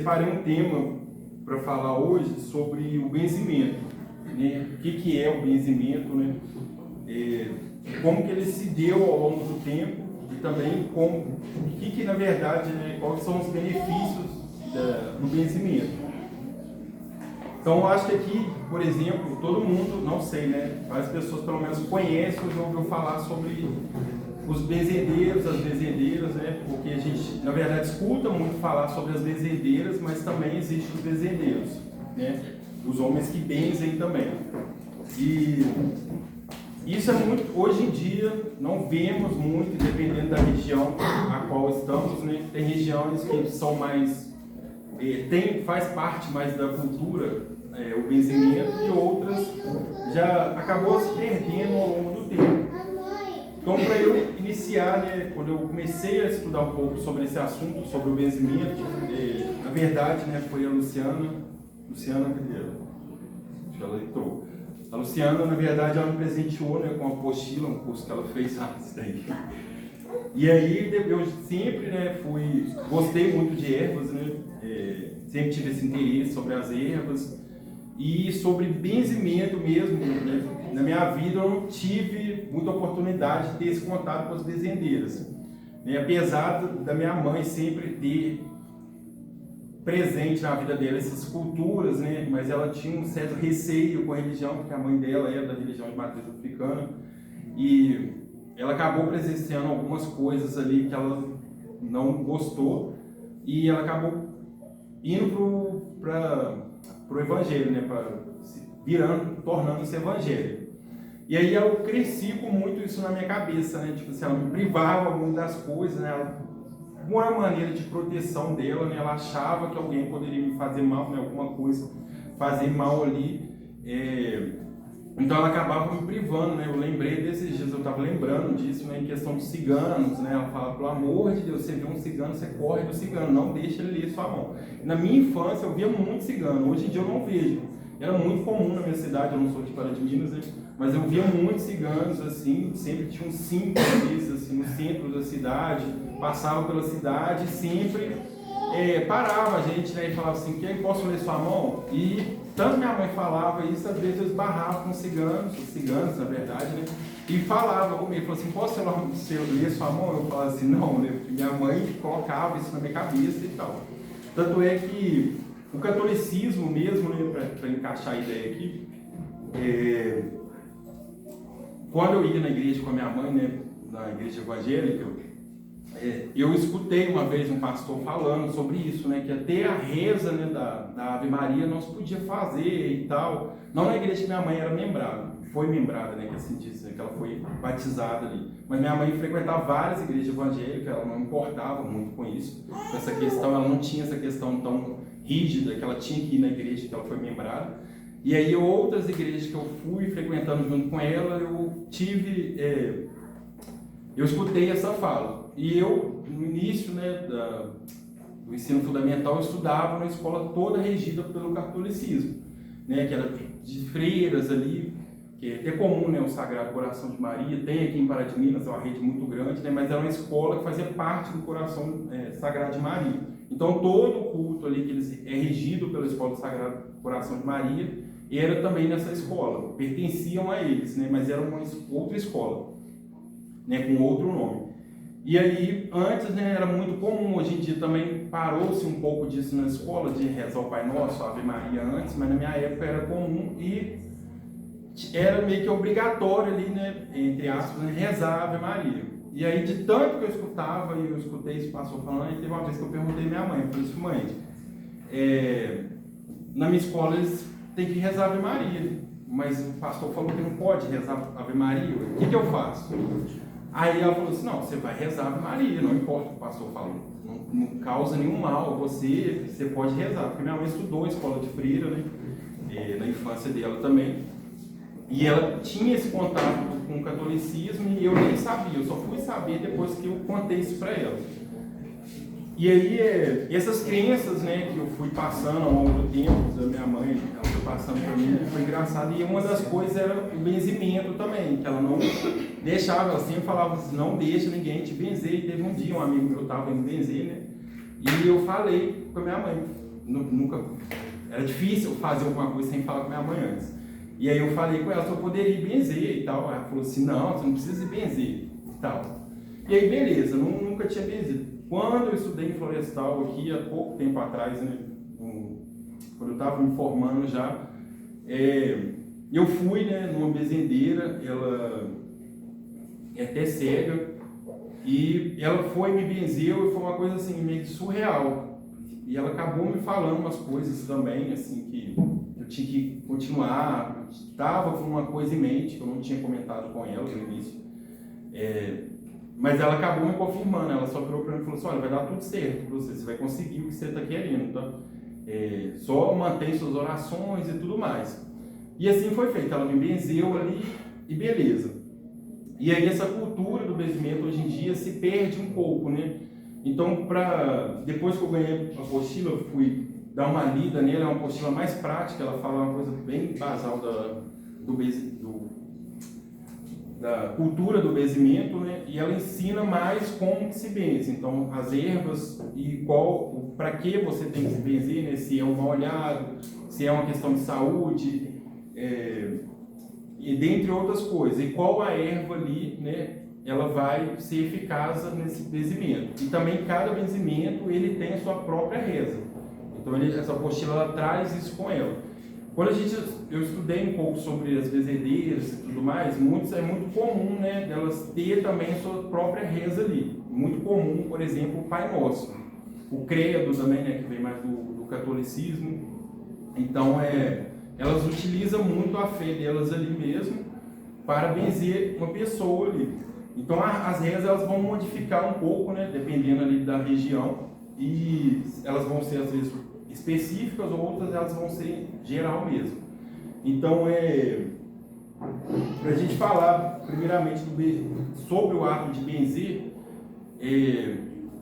Separei um tema para falar hoje sobre o benzimento, né? O que é o benzimento, né? Como que ele se deu ao longo do tempo e também o que na verdade, né, quais são os benefícios do benzimento. Então, eu acho que aqui, por exemplo, todo mundo, não sei, né? As pessoas pelo menos conhecem ou já ouviu falar sobre os benzedeiros, as benzedeiras, né? Porque a gente, na verdade, escuta muito falar sobre as benzedeiras, mas também existem os benzedeiros, né? Os homens que benzem também. E isso é muito, hoje em dia, não vemos muito, dependendo da região a qual estamos, né? Tem regiões que são mais, faz parte mais da cultura, o benzimento, e outras já acabou se perdendo ao longo do tempo. Então, para eu iniciar, né, quando eu comecei a estudar um pouco sobre esse assunto, sobre o benzimento, na verdade, né, foi a Luciana, cadê ela? Acho que ela entrou. A Luciana, na verdade, ela me presenteou, né, com uma apostila, um curso que ela fez antes daí. E aí, eu sempre, né, gostei muito de ervas, né, sempre tive esse interesse sobre as ervas e sobre benzimento mesmo, né. Na minha vida eu não tive muita oportunidade de ter esse contato com as benzendeiras, né? Apesar da minha mãe sempre ter presente na vida dela essas culturas, né? Mas ela tinha um certo receio com a religião, porque a mãe dela era da religião de matriz africana, e ela acabou presenciando algumas coisas ali que ela não gostou, e ela acabou indo para o evangelho, né? Tornando-se evangélico. E aí eu cresci com muito isso na minha cabeça, né? Tipo assim, ela me privava muito das coisas, né? Uma maneira de proteção dela, né? Ela achava que alguém poderia me fazer mal, né? Alguma coisa fazer mal ali. Então ela acabava me privando, né? Eu lembrei desses dias, eu estava lembrando disso, né? Em questão dos ciganos, né? Ela fala, pelo amor de Deus, você vê um cigano, você corre do cigano, não deixa ele ler sua mão. Na minha infância eu via muito cigano, hoje em dia eu não vejo. Era muito comum na minha cidade, eu não sou de Pará de Minas, né? Mas eu via muitos ciganos, assim, sempre tinha uns 5 vezes, assim, no centro da cidade, passavam pela cidade e sempre parava a gente, né? E falava assim, posso ler sua mão? E tanto minha mãe falava isso, às vezes eu esbarrava com os ciganos, na verdade, né? E falava comigo, falou assim, posso ler sua mão? Eu falava assim, não, né? Porque minha mãe colocava isso na minha cabeça e tal. Tanto é que o catolicismo mesmo, né, para encaixar a ideia aqui, quando eu ia na igreja com a minha mãe, né, na igreja evangélica, eu escutei uma vez um pastor falando sobre isso, né, que até a reza, né, da Ave Maria nós podíamos fazer e tal. Não na igreja que minha mãe era foi membrada, né, que assim diz, né, que ela foi batizada ali. Mas minha mãe frequentava várias igrejas evangélicas, ela não importava muito com isso, com essa questão, ela não tinha essa questão tão rígida que ela tinha que ir na igreja que ela foi membrada. E aí outras igrejas que eu fui frequentando junto com ela, eu escutei essa fala. E eu, no início, né, do ensino fundamental, eu estudava numa escola toda regida pelo catolicismo, né, que era de freiras ali, que é até comum, né, o Sagrado Coração de Maria, tem aqui em Pará de Minas, é uma rede muito grande, né, mas era uma escola que fazia parte do Coração Sagrado de Maria. Então todo o culto ali que é regido pela escola do Sagrado Coração de Maria era também nessa escola, pertenciam a eles, né, mas era uma outra escola, né, com outro nome. E aí, antes, né, era muito comum, hoje em dia também parou-se um pouco disso na escola, de rezar o Pai Nosso, a Ave Maria antes, mas na minha época era comum e era meio que obrigatório ali, né, entre aspas, né, rezar a Ave Maria. E aí, de tanto que eu escutava, e eu escutei esse pastor falando, e teve uma vez que eu perguntei à minha mãe, eu falei assim, mãe, na minha escola eles têm que rezar a Ave Maria, mas o pastor falou que não pode rezar a Ave Maria, o que eu faço? Aí ela falou assim, não, você vai rezar a Ave Maria, não importa o que o pastor falou, não causa nenhum mal, você pode rezar, porque minha mãe estudou escola de freira, né, na infância dela também, e ela tinha esse contato com o catolicismo e eu nem sabia, eu só fui saber depois que eu contei isso para ela. E aí, essas crenças, né, que eu fui passando ao longo do tempo, da minha mãe, ela foi passando para mim, foi engraçado. E uma das coisas era o benzimento também, que ela não deixava, ela sempre falava assim, não deixa ninguém te benzer. E teve um dia, um amigo meu estava indo benzer, né, e eu falei com a minha mãe, nunca... Era difícil fazer alguma coisa sem falar com minha mãe antes. E aí eu falei com ela se eu poderia benzer e tal. Ela falou assim, não, você não precisa benzer e tal. E aí, beleza, nunca tinha benzido. Quando eu estudei em Florestal aqui, há pouco tempo atrás, né, quando eu estava me formando já, eu fui, né, numa benzedeira, ela é até cega, e ela foi, me benzeu e foi uma coisa assim, meio surreal. E ela acabou me falando umas coisas também, assim, que eu tinha que continuar, estava com uma coisa em mente, que eu não tinha comentado com ela no início. Mas ela acabou me confirmando, ela só virou para mim e falou assim, olha, vai dar tudo certo para você vai conseguir o que você está querendo, tá? Só mantém suas orações e tudo mais. E assim foi feito, ela me benzeu ali e beleza. E aí essa cultura do benzimento hoje em dia se perde um pouco, né? Então, depois que eu ganhei a apostila, eu fui dar uma lida nela, é uma apostila mais prática, ela fala uma coisa bem basal da cultura do benzimento, né? E ela ensina mais como que se benze. Então, as ervas e para que você tem que se benzer, né? Se é um mal olhado, se é uma questão de saúde, e dentre outras coisas. E qual a erva ali, né? Ela vai ser eficaz nesse benzimento. E também cada benzimento ele tem a sua própria reza. Então essa apostila ela traz isso com ela. Quando eu estudei um pouco sobre as benzedeiras e tudo mais, é muito comum, né, delas ter também a sua própria reza ali. Muito comum, por exemplo, o Pai Nosso. O credo também, né, que vem mais do catolicismo. Então elas utilizam muito a fé delas ali mesmo para benzer uma pessoa ali. Então as rezas elas vão modificar um pouco, né, dependendo ali da região, e elas vão ser às vezes específicas, outras elas vão ser geral mesmo. Então para a gente falar primeiramente sobre o ato de benzer,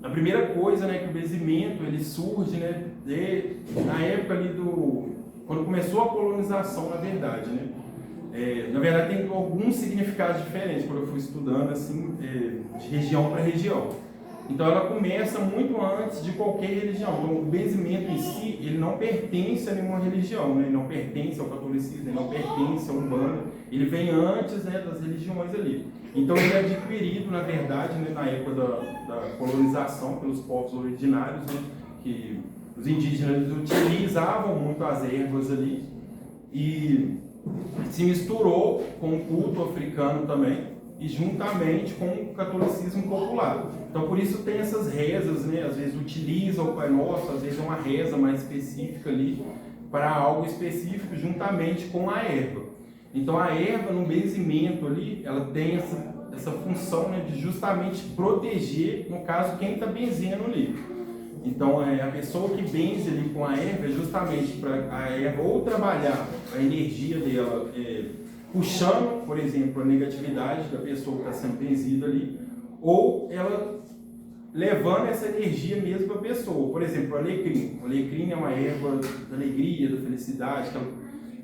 a primeira coisa, né, que o benzimento ele surge, né, na época ali quando começou a colonização, na verdade, né. Na verdade tem alguns significados diferentes quando eu fui estudando assim, de região para região. Então ela começa muito antes de qualquer religião. Então o benzimento em si, ele não pertence a nenhuma religião, né? Ele não pertence ao catolicismo, ele não pertence ao Umbanda, ele vem antes, né, das religiões ali. Então ele é adquirido, na verdade, né, na época da colonização pelos povos originários, né, que os indígenas utilizavam muito as ervas ali e se misturou com o culto africano também e juntamente com o catolicismo popular. Então por isso tem essas rezas, né? Às vezes utiliza o Pai Nosso, às vezes é uma reza mais específica ali para algo específico juntamente com a erva. Então a erva no benzimento ali, ela tem essa função, né, de justamente proteger, no caso, quem está benzendo ali. Então a pessoa que benze ali com a erva é justamente para a erva ou trabalhar a energia dela, puxando, por exemplo, a negatividade da pessoa que está sendo benzida ali, ou ela levando essa energia mesmo para a pessoa. Por exemplo, o alecrim. O alecrim é uma erva da alegria, da felicidade, que ela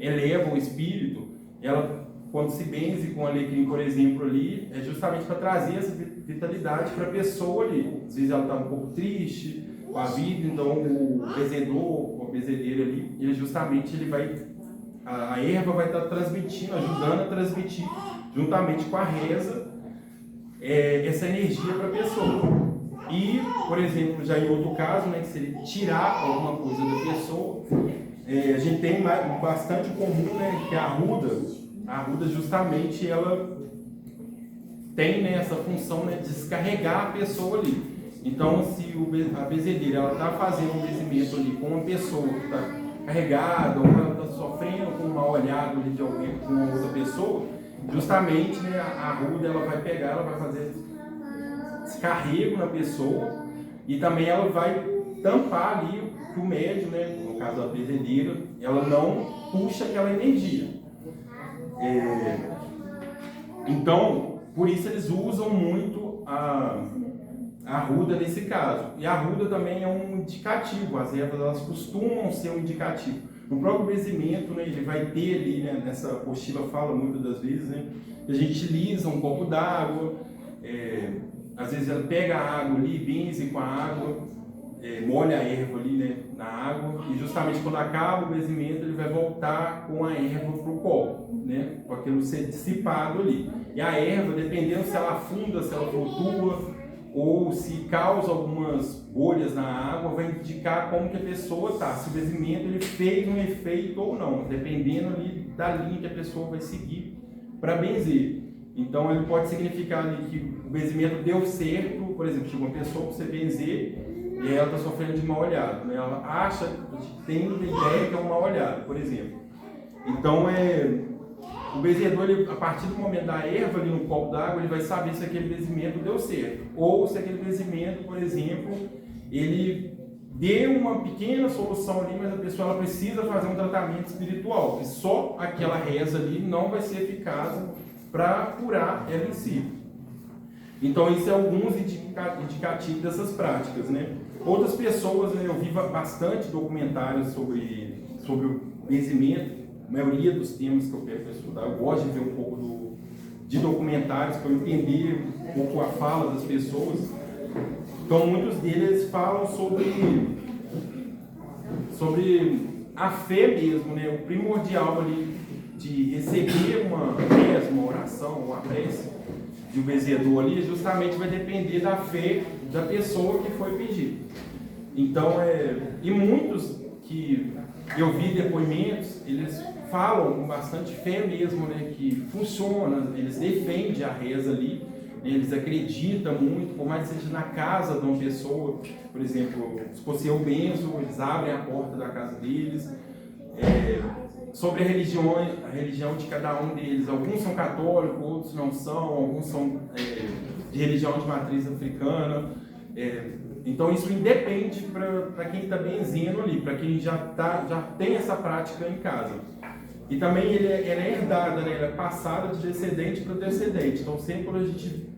eleva o espírito. Ela, quando se benze com o alecrim, por exemplo, ali, é justamente para trazer essa vitalidade para a pessoa ali. Às vezes ela está um pouco triste com a vida, então o benzedor, o benzedeiro ali, a erva vai estar transmitindo, ajudando a transmitir, juntamente com a reza, essa energia para a pessoa. E, por exemplo, já em outro caso, né, que seria tirar alguma coisa da pessoa, a gente tem bastante comum, né, que a arruda justamente ela tem, né, essa função, né, de descarregar a pessoa ali. Então, se a benzedeira ela está fazendo um benzimento ali com uma pessoa que está carregada, ou ela está sofrendo com um mal olhado ali de alguém, com uma outra pessoa, justamente, né, a arruda ela vai pegar, ela vai fazer descarrego na pessoa e também ela vai tampar ali que o médium, né, no caso da benzedeira, ela não puxa aquela energia. Então, por isso eles usam muito a arruda nesse caso. E a arruda também é um indicativo, as ervas elas costumam ser um indicativo. No próprio benzimento, né, ele vai ter ali, né, nessa apostila fala muitas das vezes, né, que a gente utiliza um copo d'água, às vezes ela pega a água ali, benze com a água, molha a erva ali, né, na água, e justamente quando acaba o benzimento, ele vai voltar com a erva para o copo, né? Com aquilo ser dissipado ali. E a erva, dependendo se ela afunda, se ela flutua, ou se causa algumas bolhas na água, vai indicar como que a pessoa está, se o benzimento ele fez um efeito ou não, dependendo ali da linha que a pessoa vai seguir para benzer. Então ele pode significar ali que o benzimento deu certo, por exemplo, chegou uma pessoa para você benzer e ela está sofrendo de mal olhado, né? Ela acha, tem a ideia que é um mal olhado, por exemplo. Então o benzedor, ele, a partir do momento da erva ali no copo d'água, ele vai saber se aquele benzimento deu certo. Ou se aquele benzimento, por exemplo, ele deu uma pequena solução ali, mas a pessoa ela precisa fazer um tratamento espiritual. E só aquela reza ali não vai ser eficaz para curar ela em si. Então, isso é alguns indicativos dessas práticas, né? Outras pessoas, né, eu vi bastante documentários sobre o benzimento. A maioria dos temas que eu quero estudar, eu gosto de ver um pouco de documentários para eu entender um pouco a fala das pessoas. Então, muitos deles falam sobre a fé mesmo, né? O primordial ali de receber uma prece, uma oração, uma prece de um benzedor ali, justamente vai depender da fé da pessoa que foi pedir. Então, e muitos que eu vi depoimentos, eles falam com bastante fé mesmo, né, que funciona, eles defendem a reza ali, eles acreditam muito, por mais que seja na casa de uma pessoa, por exemplo, se fosse eu benzo, eles abrem a porta da casa deles. Sobre a religião de cada um deles, alguns são católicos, outros não são, alguns são de religião de matriz africana. Então isso independe para quem está benzendo ali, para quem já tem essa prática em casa. E também ela é herdada, né? Ela é passada de descendente para descendente. Então sempre quando a gente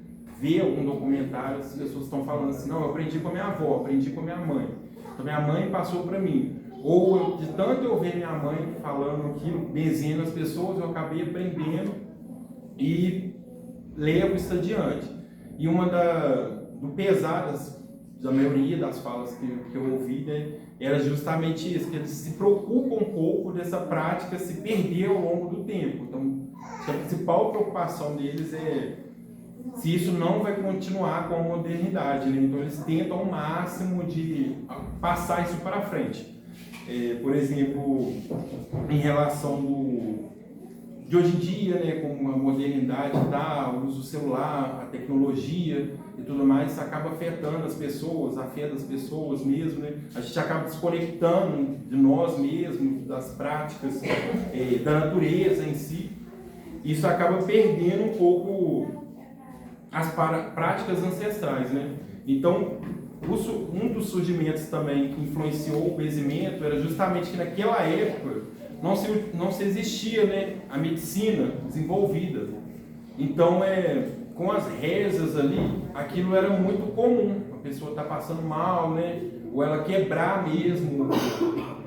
vê algum documentário, as pessoas estão falando assim, não, eu aprendi com a minha avó, aprendi com a minha mãe. Então minha mãe passou para mim. Ou de tanto eu ver minha mãe falando aquilo, benzendo as pessoas, eu acabei aprendendo e levo isso adiante. E uma do pesar da maioria das falas que eu ouvi, né, era justamente isso, que eles se preocupam um pouco dessa prática se perder ao longo do tempo. Então, a principal preocupação deles é se isso não vai continuar com a modernidade, né? Então eles tentam ao máximo de passar isso para frente. Por exemplo, em relação de hoje em dia, né, como a modernidade está, o uso do celular, a tecnologia e tudo mais, isso acaba afetando as pessoas, a fé das pessoas mesmo, né? A gente acaba desconectando de nós mesmos, das práticas, da natureza em si. Isso acaba perdendo um pouco as práticas ancestrais, né? Então, um dos surgimentos também que influenciou o benzimento era justamente que naquela época não se existia, né, a medicina desenvolvida. Então, com as rezas ali, aquilo era muito comum. A pessoa está passando mal, né? Ou ela quebrar mesmo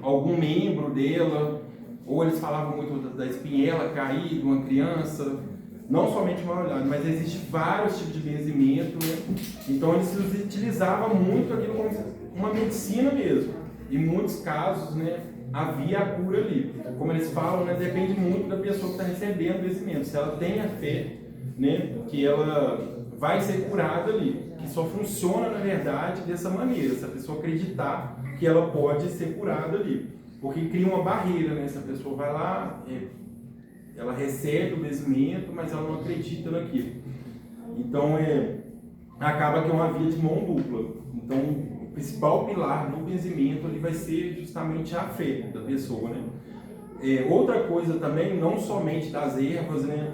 algum membro dela, ou eles falavam muito da espinhela cair de uma criança. Não somente mal olhado, mas existem vários tipos de benzimento, né? Então eles utilizavam muito aquilo como uma medicina mesmo. Em muitos casos, né, havia a cura ali. Como eles falam, né, depende muito da pessoa que está recebendo o benzimento. Se ela tem a fé, né, que ela vai ser curada ali. Que só funciona, na verdade, dessa maneira. Se a pessoa acreditar que ela pode ser curada ali. Porque cria uma barreira, né? Se a pessoa vai lá... ela recebe o benzimento, mas ela não acredita naquilo. Então, acaba que é uma via de mão dupla. Então, o principal pilar do benzimento ali vai ser justamente a fé da pessoa, né? Outra coisa também, não somente das ervas, né?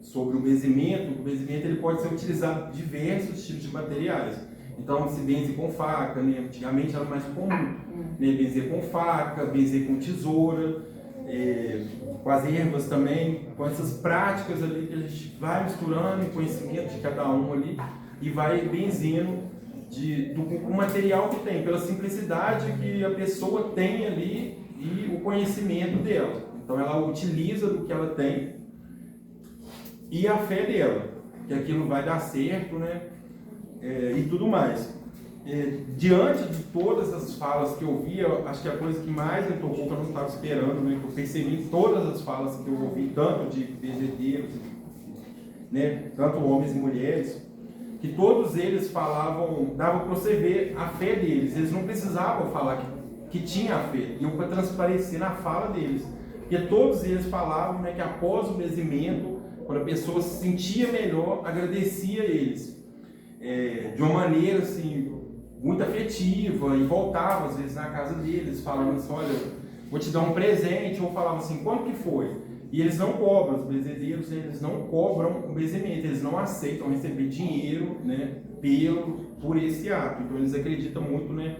Sobre o benzimento ele pode ser utilizado diversos tipos de materiais. Então, se benze com faca, né? Antigamente era mais comum, né? Benzer com faca, benzer com tesoura, com as ervas também, com essas práticas ali que a gente vai misturando o conhecimento de cada um ali e vai benzendo do material que tem, pela simplicidade que a pessoa tem ali e o conhecimento dela. Então ela utiliza do que ela tem e a fé dela, que aquilo vai dar certo, né? E tudo mais. diante de todas as falas que eu ouvi, acho que a coisa que mais me tocou, que eu não estava esperando, né, que eu percebi em todas as falas que eu ouvi, tanto de bezedeiros, né, tanto homens e mulheres, que todos eles falavam, dava para você ver a fé deles. Eles não precisavam falar que tinha a fé, iam para transparecer na fala deles. Porque todos eles falavam, né, que após o benzimento, quando a pessoa se sentia melhor, agradecia a eles. De uma maneira assim, muito afetiva, e voltava às vezes na casa deles, falando assim, olha, vou te dar um presente, ou falava assim, quanto que foi? E eles não cobram, os bezedeiros, eles não cobram o benzimento, eles não aceitam receber dinheiro, né, por esse ato. Então eles acreditam muito, né,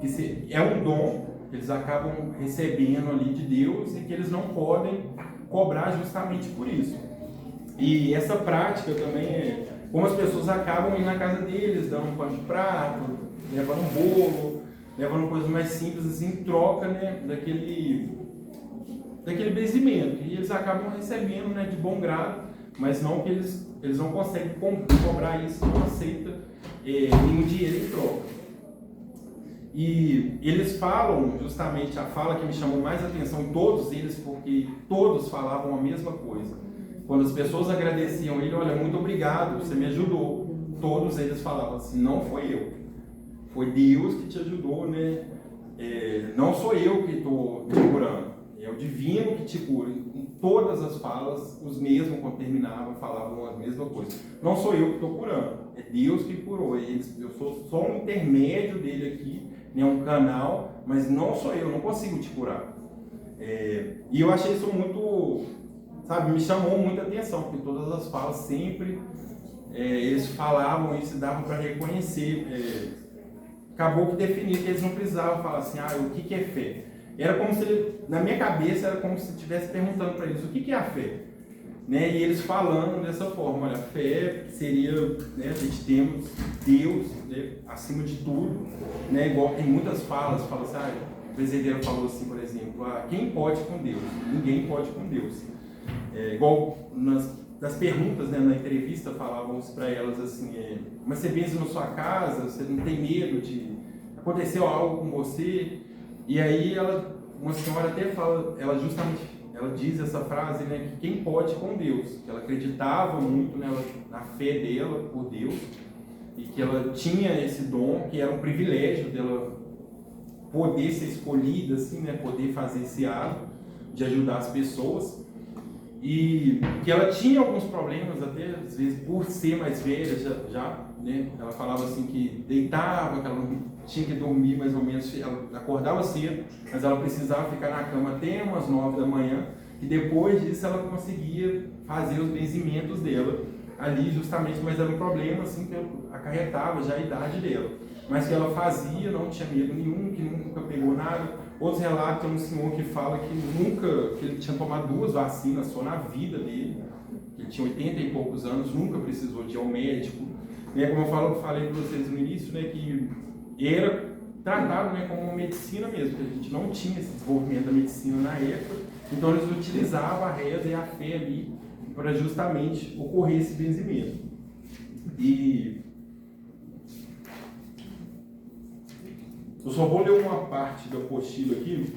que é um dom que eles acabam recebendo ali de Deus e que eles não podem cobrar justamente por isso. E essa prática também como as pessoas acabam indo na casa deles, dando um pano de prato, levando um bolo, levando coisas mais simples assim, em troca, né, daquele benzimento. E eles acabam recebendo, né, de bom grado, mas não que eles não conseguem cobrar isso, não aceita nenhum dinheiro em troca. E eles falam, justamente a fala que me chamou mais atenção, todos eles, porque todos falavam a mesma coisa. Quando as pessoas agradeciam ele, olha, muito obrigado, você me ajudou. Todos eles falavam assim, não foi eu, foi Deus que te ajudou, né? Não sou eu que estou te curando, é o divino que te cura. Em todas as falas, os mesmos, quando terminavam, falavam a mesma coisa. Não sou eu que estou curando, é Deus que curou. Eu sou só um intermédio dele aqui, né, um canal, mas não sou eu, não consigo te curar. E eu achei isso muito, sabe, me chamou muita atenção, porque todas as falas sempre eles falavam isso, davam para reconhecer. Acabou que definia que eles não precisavam falar assim, o que é fé? Era como se, na minha cabeça, era como se estivesse perguntando para eles, o que é a fé? Né? E eles falando dessa forma, olha, a fé seria, né, a gente temos Deus, né, acima de tudo, né, igual tem muitas falas, fala assim, o bezedeiro falou assim, por exemplo, quem pode com Deus? Ninguém pode com Deus. Igual nas perguntas, né, na entrevista, falávamos para elas assim, mas você benze na sua casa, você não tem medo de aconteceu algo com você? E aí uma senhora até fala, ela diz essa frase, né, que quem pode com Deus, que ela acreditava muito na fé dela por Deus, e que ela tinha esse dom, que era um privilégio dela poder ser escolhida, assim, né, poder fazer esse ato de ajudar as pessoas. E que ela tinha alguns problemas, até às vezes por ser mais velha já, né? Ela falava assim que deitava, que ela não tinha que dormir mais ou menos, ela acordava cedo, mas ela precisava ficar na cama até umas 9 da manhã, e depois disso ela conseguia fazer os benzimentos dela ali justamente, mas era um problema assim que acarretava já a idade dela, mas que ela fazia, não tinha medo nenhum, que nunca pegou nada. Outros relatos, tem um senhor que fala que ele tinha tomado 2 vacinas só na vida dele, ele tinha 80 e poucos anos, nunca precisou de ir ao médico, né? Como eu falei para vocês no início, né, que era tratado, né, como uma medicina mesmo, porque a gente não tinha esse desenvolvimento da medicina na época, então eles utilizavam a reza e a fé ali para justamente ocorrer esse benzimento. E eu só vou ler uma parte do apostila aqui,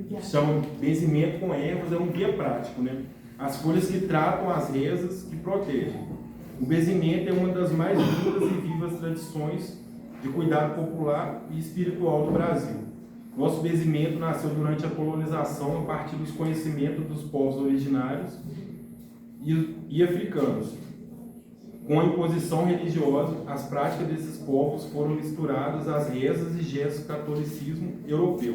que chama Benzimento com Ervas, é um guia prático, né? As folhas que tratam as rezas que protegem. O benzimento é uma das mais lindas e vivas tradições de cuidado popular e espiritual do Brasil. Nosso benzimento nasceu durante a colonização a partir dos conhecimentos dos povos originários e africanos. Com a imposição religiosa, as práticas desses povos foram misturadas às rezas e gestos do catolicismo europeu.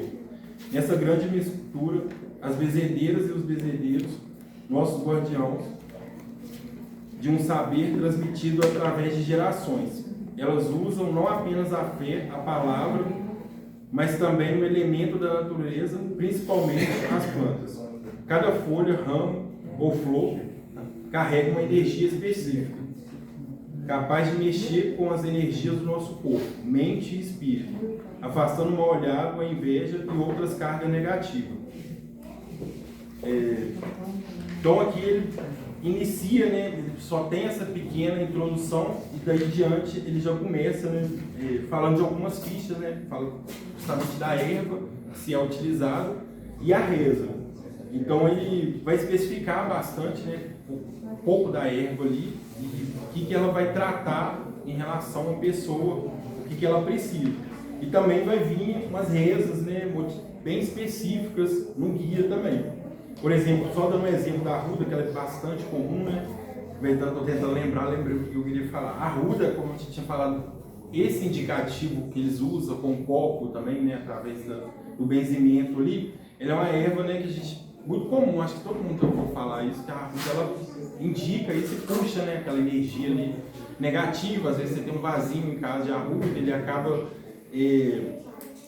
Nessa grande mistura, as bezedeiras e os bezedeiros, nossos guardiãos, de um saber transmitido através de gerações. Elas usam não apenas a fé, a palavra, mas também um elemento da natureza, principalmente as plantas. Cada folha, ramo ou flor carrega uma energia específica, capaz de mexer com as energias do nosso corpo, mente e espírito, afastando o mal-olhado, a inveja e outras cargas negativas. Então aqui ele inicia, né, ele só tem essa pequena introdução e daí diante ele já começa, né, falando de algumas fichas, né, fala justamente da erva, se é utilizado, e a reza. Então ele vai especificar bastante, né, um pouco da erva ali e o que ela vai tratar em relação à pessoa, o que ela precisa. E também vai vir umas rezas, né, bem específicas no guia também. Por exemplo, só dando um exemplo da arruda, que ela é bastante comum, né? Estou tentando lembrei o que eu queria falar. A arruda, como a gente tinha falado, esse indicativo que eles usam com copo também, né, através do benzimento ali, ele é uma erva, né, que a gente, muito comum, acho que todo mundo já ouviu falar isso, que a arruda ela indica isso e puxa, né, aquela energia ali negativa. Às vezes você tem um vasinho em casa de arruda, ele acaba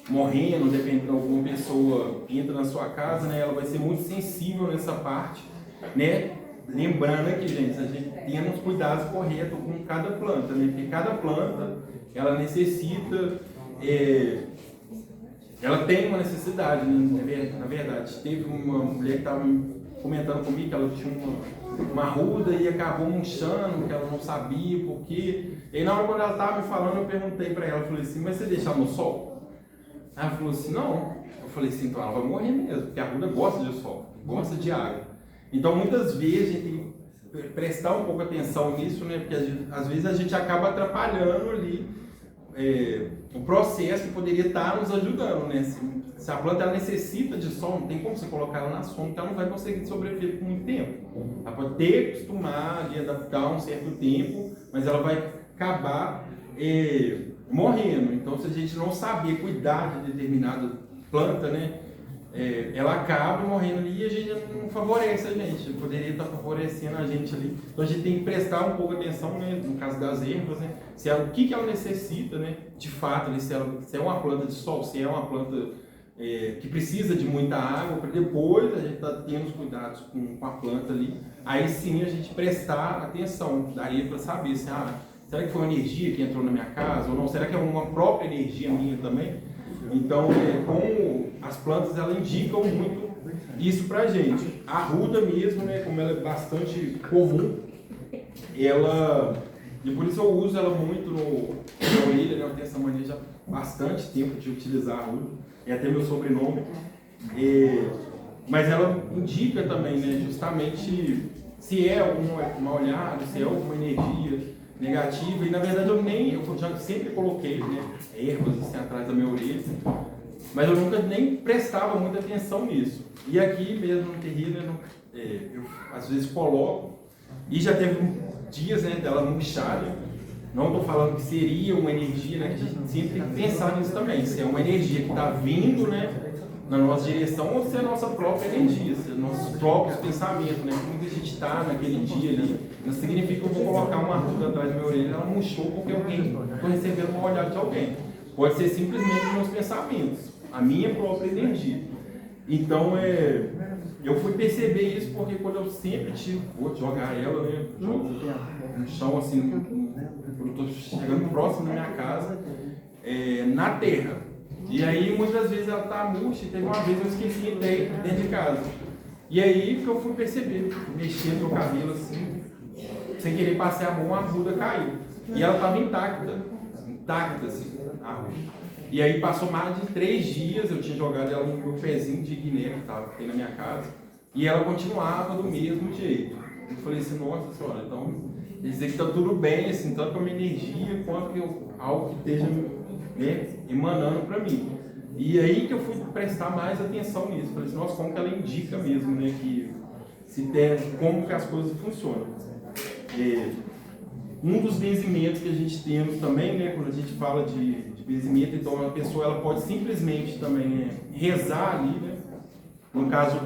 morrendo, dependendo de alguma pessoa entra na sua casa, né, ela vai ser muito sensível nessa parte, né? Lembrando aqui, gente, a gente tem os cuidados corretos com cada planta, né? Porque cada planta, ela necessita, ela tem uma necessidade, né? Na verdade, teve uma mulher que estava comentando comigo que ela tinha uma arruda e acabou murchando, que ela não sabia por quê. E aí, na hora quando ela estava me falando, eu perguntei para ela, eu falei assim, mas você deixar no sol? Ela falou assim, não. Eu falei assim, então ela vai morrer mesmo, porque a arruda gosta de sol, gosta de água. Então muitas vezes a gente tem que prestar um pouco atenção nisso, né? Porque às vezes a gente acaba atrapalhando ali o processo que poderia estar nos ajudando, né? Se a planta ela necessita de sol, não tem como você colocar ela na sombra, porque ela não vai conseguir sobreviver por muito tempo. Ela pode ter que acostumar, adaptar um certo tempo, mas ela vai acabar morrendo. Então, se a gente não saber cuidar de determinada planta, né, ela acaba morrendo ali e a gente não favorece a gente. Poderia estar favorecendo a gente ali. Então, a gente tem que prestar um pouco de atenção, né, no caso das ervas, né, o que ela necessita, né, de fato, né, se é uma planta de sol, se é uma planta que precisa de muita água, para depois a gente está tendo os cuidados com a planta ali. Aí sim a gente prestar atenção, daria para saber se será que foi uma energia que entrou na minha casa ou não? Será que é uma própria energia minha também? Então, como as plantas, elas indicam muito isso pra gente. A arruda mesmo, né, como ela é bastante comum, e por isso eu uso ela muito na orelha, né? Eu tenho essa mania já há bastante tempo de utilizar a arruda, é até meu sobrenome. Mas ela indica também, né, justamente se é alguma mal olhada, se é alguma energia negativa, e na verdade eu já sempre coloquei, né, ervas assim atrás da minha orelha, mas eu nunca nem prestava muita atenção nisso. E aqui mesmo no terreno, eu às vezes coloco, e já teve dias, né, dela murchar. Não estou falando que seria uma energia, né, que a gente sempre tem que pensar nisso também, se é uma energia que está vindo, né, na nossa direção, ou se é a nossa própria energia, se é nossos próprios pensamentos, né? Como que a gente está naquele dia ali. Não significa que eu vou colocar uma arruda atrás da minha orelha e ela murchou porque estou recebendo uma olhada de alguém. Pode ser simplesmente meus pensamentos, a minha própria energia. Então, eu fui perceber isso porque quando eu sempre vou jogar ela, né? Jogo no chão, assim, quando eu estou chegando próximo da minha casa, na terra. E aí, muitas vezes ela tá murcha, e teve uma vez eu esqueci dentro de casa. E aí que eu fui perceber, mexendo no cabelo assim, sem querer passar a mão, a arruda caiu. E ela estava intacta assim, a arruda. E aí passou mais de 3 dias, eu tinha jogado ela no meu pezinho de guiné que tem na minha casa, e ela continuava do mesmo jeito. Eu falei assim, nossa senhora, então quer dizer que está tudo bem, assim, tanto com a minha energia quanto algo que esteja, né, emanando para mim. E aí que eu fui prestar mais atenção nisso. Falei assim, nossa, como que ela indica mesmo, né, como que as coisas funcionam. Um dos benzimentos que a gente temos também, né, quando a gente fala de benzimento, então a pessoa ela pode simplesmente também rezar ali, né, no caso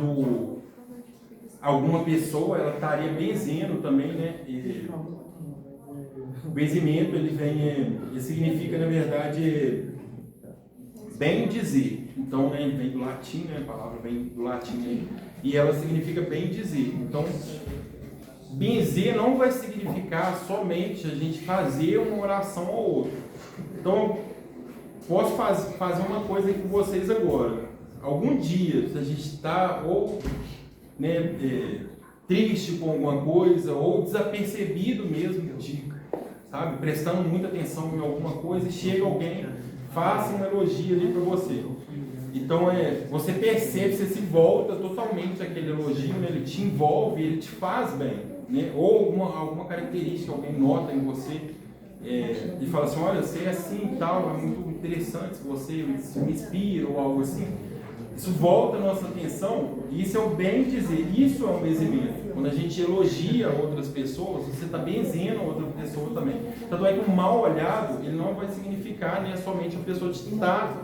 alguma pessoa, ela estaria benzendo também, né, o benzimento, ele significa, na verdade, bem dizer. Então, né, vem do latim, né, a palavra vem do latim, né, e ela significa bem dizer. Então, benzer não vai significar somente a gente fazer uma oração ao outro. Então, posso fazer uma coisa aí com vocês agora. Algum dia, se a gente está, ou, né, triste com alguma coisa, ou desapercebido mesmo, sabe, prestando muita atenção em alguma coisa, e chega alguém, faça um elogio ali para você. Então você percebe, você se volta totalmente àquele elogio, né? Ele te envolve, ele te faz bem, né? Ou alguma característica alguém nota em você e fala assim, olha, você é assim e tal, é muito interessante, você me inspira ou algo assim. Isso volta a nossa atenção, e isso é o bem dizer, isso é um benzimento. Quando a gente elogia outras pessoas, você está benzendo a outra pessoa também. Tanto é que um mal olhado, ele não vai significar, né, somente a pessoa estar,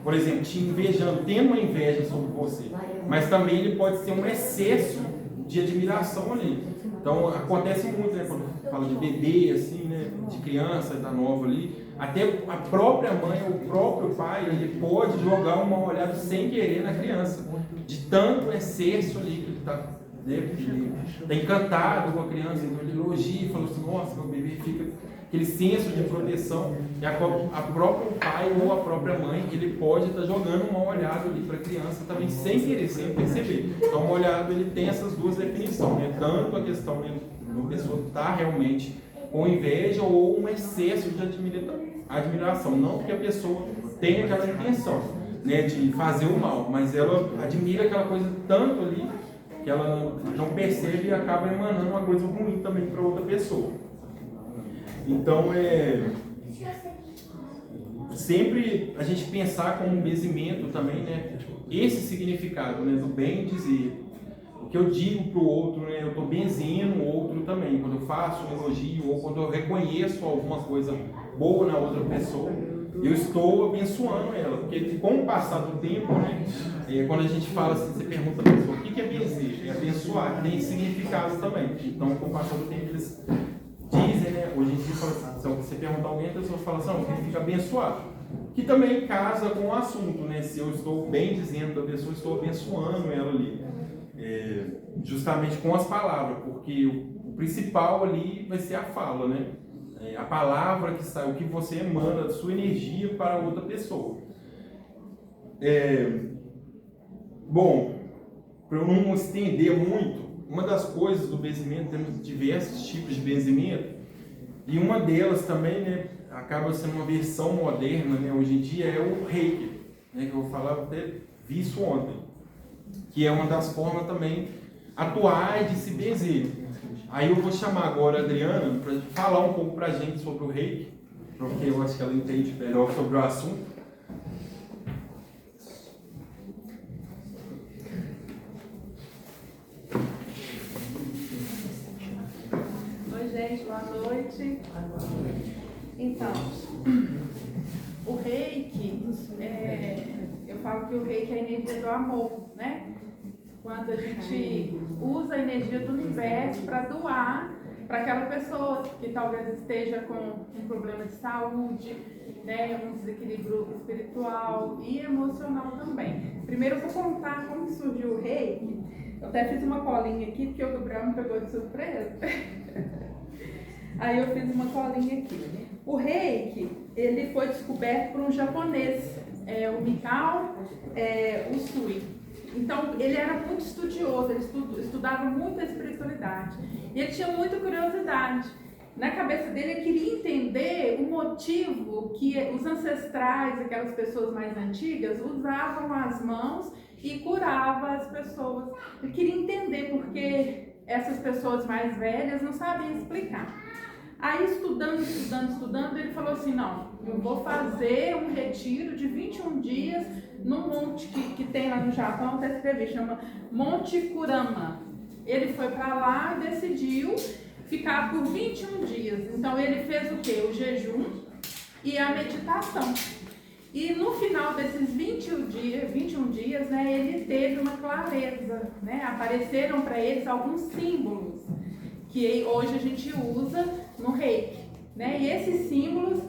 por exemplo, te invejando, tendo uma inveja sobre você, mas também ele pode ser um excesso de admiração ali. Então acontece muito, né, quando fala de bebê, assim, né, de criança, da nova ali, até a própria mãe ou o próprio pai, ele pode jogar um mal olhado sem querer na criança, de tanto excesso ali que ele está, né, ele tá encantado com a criança, então ele elogia e fala assim, nossa, meu bebê fica aquele senso de proteção, e a próprio pai ou a própria mãe, ele pode estar jogando um mal olhado ali para a criança também, sem querer, sem perceber. Então, o mal olhado, ele tem essas duas definições, né? Tanto a questão de uma pessoa estar realmente com inveja ou um excesso de admiração, não porque a pessoa tem aquela intenção, né, de fazer o mal, mas ela admira aquela coisa tanto ali que ela não percebe e acaba emanando uma coisa ruim também para outra pessoa. Então, sempre a gente pensar como um benzimento também, né, esse significado, né, do bem dizer. O que eu digo para o outro, né, eu estou benzendo o outro também. Quando eu faço um elogio ou quando eu reconheço alguma coisa boa na outra pessoa, eu estou abençoando ela. Porque com o passar do tempo, né, quando a gente fala assim, você pergunta para a pessoa, o que é benzer? É abençoar, tem significado também. Então, com o passar do tempo, eles dizem, né, hoje em dia, se você perguntar a alguém, a pessoa fala assim, não, significa abençoar. Que também casa com o assunto, né? Se eu estou bem dizendo da pessoa, estou abençoando ela ali. Justamente com as palavras, porque o principal ali vai ser a fala, né? A palavra que sai, o que você emana, a sua energia para outra pessoa. Bom, para eu não estender muito, uma das coisas do benzimento, temos diversos tipos de benzimento, e uma delas também, né, acaba sendo uma versão moderna, né, hoje em dia, é o Reiki, né, que eu vou falar, até vi isso ontem, que é uma das formas também atuais de se benzer. Aí eu vou chamar agora a Adriana para falar um pouco para a gente sobre o Reiki, porque eu acho que ela entende melhor sobre o assunto. Oi, gente, boa noite. Então, o Reiki, eu falo que o Reiki é a energia do amor, né? Quando a gente usa a energia do universo para doar para aquela pessoa que talvez esteja com um problema de saúde, né, um desequilíbrio espiritual e emocional também. Primeiro eu vou contar como surgiu o Reiki. Eu até fiz uma colinha aqui, porque o Gabriel me pegou de surpresa. Aí eu fiz uma colinha aqui. O Reiki, ele foi descoberto por um japonês, o Mikao Usui. Então, ele era muito estudioso, ele estudava muito a espiritualidade. E ele tinha muita curiosidade. Na cabeça dele, ele queria entender o motivo que os ancestrais, aquelas pessoas mais antigas, usavam as mãos e curavam as pessoas. Ele queria entender porque essas pessoas mais velhas não sabiam explicar. Aí, estudando, ele falou assim, não, eu vou fazer um retiro de 21 dias num monte que tem lá no Japão, até escrevi, chama Monte Kurama. Ele foi para lá e decidiu ficar por 21 dias. Então, ele fez o quê? O jejum e a meditação. E no final desses 21 dias, né, ele teve uma clareza, né? Apareceram para eles alguns símbolos que hoje a gente usa no Reiki, né? E esses símbolos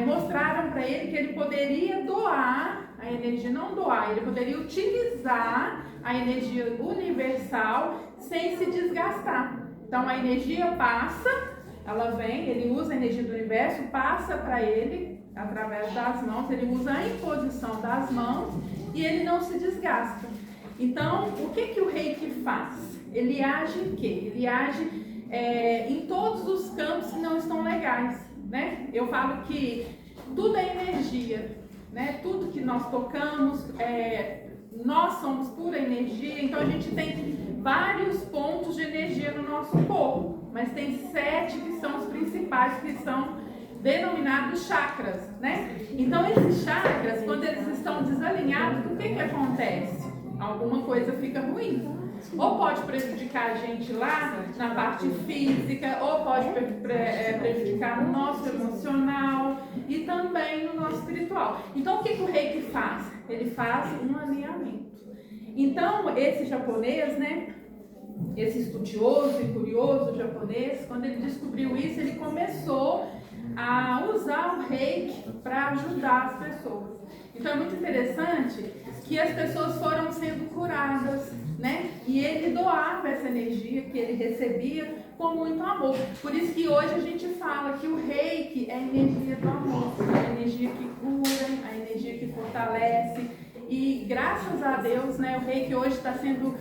mostraram para ele que ele poderia doar a energia, não doar, ele poderia utilizar a energia universal sem se desgastar. Então a energia passa, ela vem, ele usa a energia do universo, passa para ele através das mãos, ele usa a imposição das mãos e ele não se desgasta. Então, o que o reiki faz? Ele age em quê? Ele age em todos os campos que não estão legais, né? Eu falo que tudo é energia, né? Tudo que nós tocamos, nós somos pura energia, então a gente tem vários pontos de energia no nosso corpo, mas tem 7 que são os principais, que são denominados chakras, né? Então esses chakras, quando eles estão desalinhados, o que acontece? Alguma coisa fica ruim. Ou pode prejudicar a gente lá na parte física, ou pode prejudicar no nosso emocional e também no nosso espiritual. Então o que o reiki faz? Ele faz um alinhamento. Então esse japonês, né? Esse estudioso e curioso japonês, quando ele descobriu isso, ele começou a usar o reiki para ajudar as pessoas. Então é muito interessante que as pessoas foram sendo curadas, né? E ele doava essa energia que ele recebia com muito amor. Por isso que hoje a gente fala que o reiki é a energia do amor, a energia que cura, a energia que fortalece. E graças a Deus, né, o reiki hoje está sendo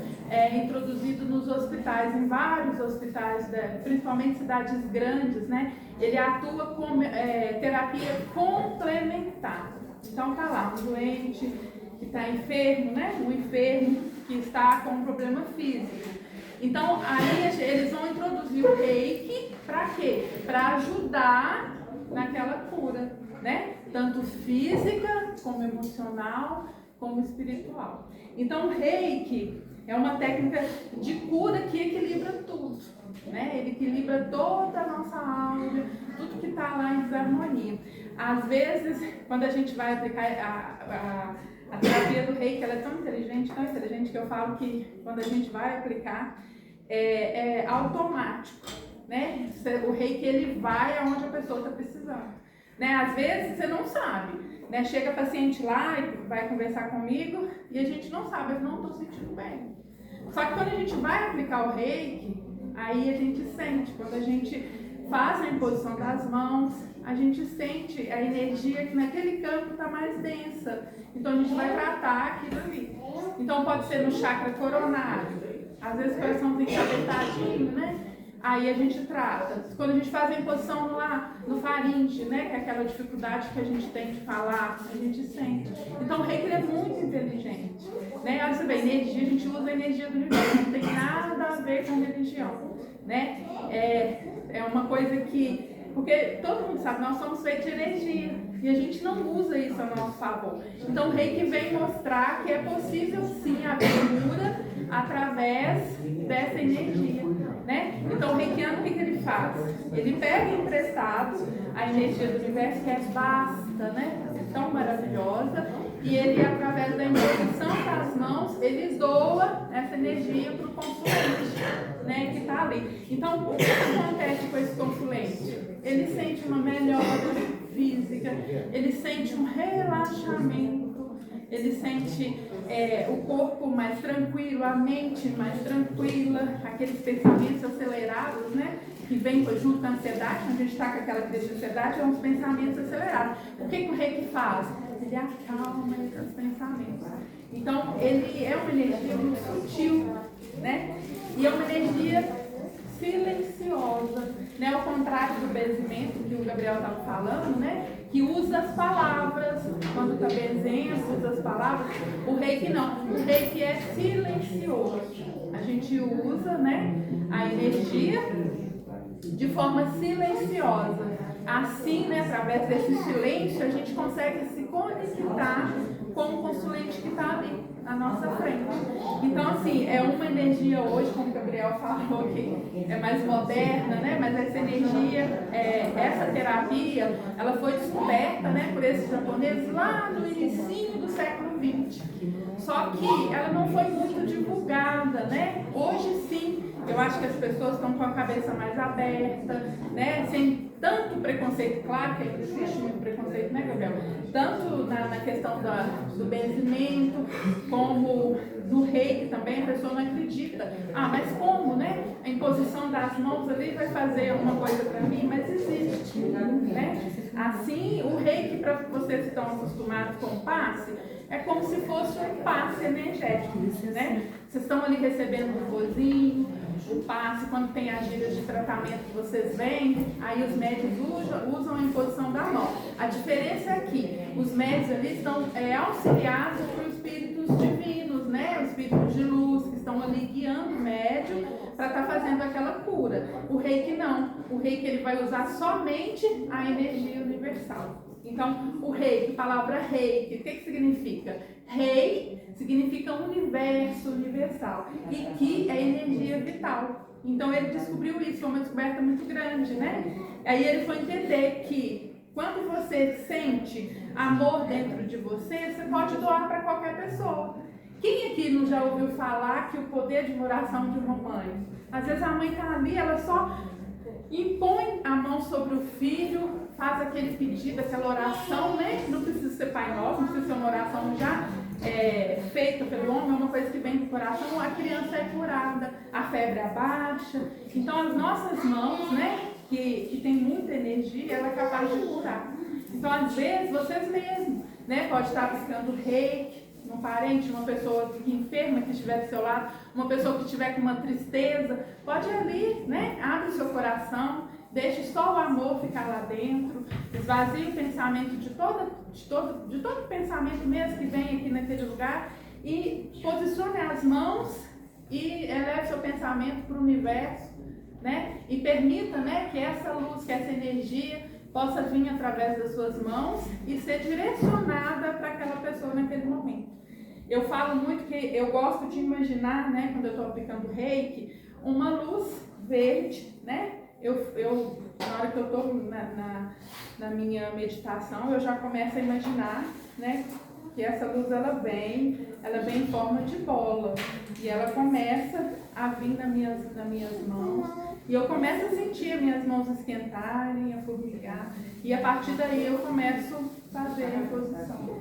introduzido nos hospitais, em vários hospitais, principalmente cidades grandes, né? Ele atua como terapia complementar. Então tá lá, um doente que está enfermo, né? Um enfermo que está com um problema físico. Então aí eles vão introduzir o reiki para quê? Para ajudar naquela cura, né? Tanto física como emocional, como espiritual. Então o reiki é uma técnica de cura que equilibra tudo, né? Ele equilibra toda a nossa alma, tudo que está lá em desarmonia. Às vezes, quando a gente vai aplicar a terapia do reiki, ela é tão inteligente que eu falo que quando a gente vai aplicar, é automático, né? O reiki, ele vai aonde a pessoa está precisando, né? Às vezes você não sabe, né? Chega paciente lá e vai conversar comigo e a gente não sabe, eu não estou sentindo bem. Só que quando a gente vai aplicar o reiki, aí a gente sente, quando a gente faz a imposição das mãos, a gente sente a energia que naquele campo está mais densa. Então a gente vai tratar aquilo ali. Então pode ser no chakra coronário, às vezes o coraçãozinho está apertadinho, né? Aí a gente trata. Quando a gente faz a imposição lá no faringe, né, que é aquela dificuldade que a gente tem de falar, a gente sente. Então o reiki é muito inteligente, né? Olha, você vê, energia, a gente usa a energia do universo, não tem nada a ver com religião, né? É uma coisa que, porque todo mundo sabe, nós somos feitos de energia e a gente não usa isso a nosso favor. Então o reiki vem mostrar que é possível sim a cura através dessa energia, né? Então o reikiano, o que ele faz? Ele pega emprestado a energia do universo, que é vasta, né? Tão maravilhosa, e ele, através da imposição das mãos, ele doa essa energia para o consulente, né, que está ali. Então, o que acontece com esse consulente? Ele sente uma melhora física, ele sente um relaxamento, ele sente o corpo mais tranquilo, a mente mais tranquila, aqueles pensamentos acelerados, né? Que vem junto com a ansiedade, quando a gente está com aquela crise de ansiedade, é uns pensamentos acelerados. O que o reiki faz? Ele acalma esses pensamentos. Então, ele é uma energia muito sutil, né? E é uma energia silenciosa, né? Ao contrário do benzimento que o Gabriel estava falando, né? Que usa as palavras, quando está benzendo, usa as palavras. O reiki não, o reiki é silencioso. A gente usa, né, a energia de forma silenciosa. Assim, né, através desse silêncio, a gente consegue se conectar com o consulente que está ali à nossa frente. Então, assim, é uma energia hoje, como o Gabriel falou, que é mais moderna, né? Mas essa energia, essa terapia, ela foi descoberta, né, por esses japoneses lá no início do século XX. Só que ela não foi muito divulgada, né? Hoje sim, eu acho que as pessoas estão com a cabeça mais aberta, né? Sem tanto preconceito, claro que existe muito preconceito, né, Gabriel? Tanto na questão do benzimento, como no reiki também, a pessoa não acredita. Ah, mas como, né? A imposição das mãos ali vai fazer uma coisa para mim, mas existe, né? Assim, o reiki, para vocês que estão acostumados com o passe, é como se fosse um passe energético, né? Vocês estão ali recebendo um vozinho, o passe, quando tem as gírias de tratamento que vocês veem, aí os médios usam a imposição da mão. A diferença é que os médios ali estão auxiliados por espíritos divinos, né? Os espíritos de luz que estão ali guiando o médium para estar fazendo aquela cura. O reiki não. O reiki ele vai usar somente a energia universal. Então, o reiki, a palavra reiki, o que significa? Rei significa universo, universal. E ki é energia vital. Então, ele descobriu isso, foi uma descoberta muito grande, né? Aí ele foi entender que quando você sente amor dentro de você, você pode doar para qualquer pessoa. Quem aqui não já ouviu falar que o poder de oração de uma mãe? Às vezes a mãe está ali, ela só impõe a mão sobre o filho, faz aquele pedido, aquela oração, né? Não precisa ser Pai Nosso, não precisa ser uma oração já feita pelo homem, é uma coisa que vem do coração, a criança é curada, a febre abaixa. Então as nossas mãos, né, que tem muita energia, ela é capaz de curar. Então às vezes vocês mesmos, né, pode estar aplicando reiki, um parente, uma pessoa que enferma que estiver do seu lado, uma pessoa que estiver com uma tristeza, pode ir ali, né? Abre o seu coração, deixe só o amor ficar lá dentro, esvazie o pensamento de todo pensamento mesmo que vem aqui naquele lugar e posicione as mãos e eleve seu pensamento para o universo, né? E permita, né, que essa luz, que essa energia possa vir através das suas mãos e ser direcionada para aquela pessoa naquele momento. Eu falo muito que eu gosto de imaginar, né, quando eu estou aplicando reiki, uma luz verde, né? Na hora que eu estou na minha meditação, eu já começo a imaginar, né, que essa luz ela vem em forma de bola e ela começa a vir nas minhas mãos e eu começo a sentir as minhas mãos esquentarem, a formigar e a partir daí eu começo a fazer a posição.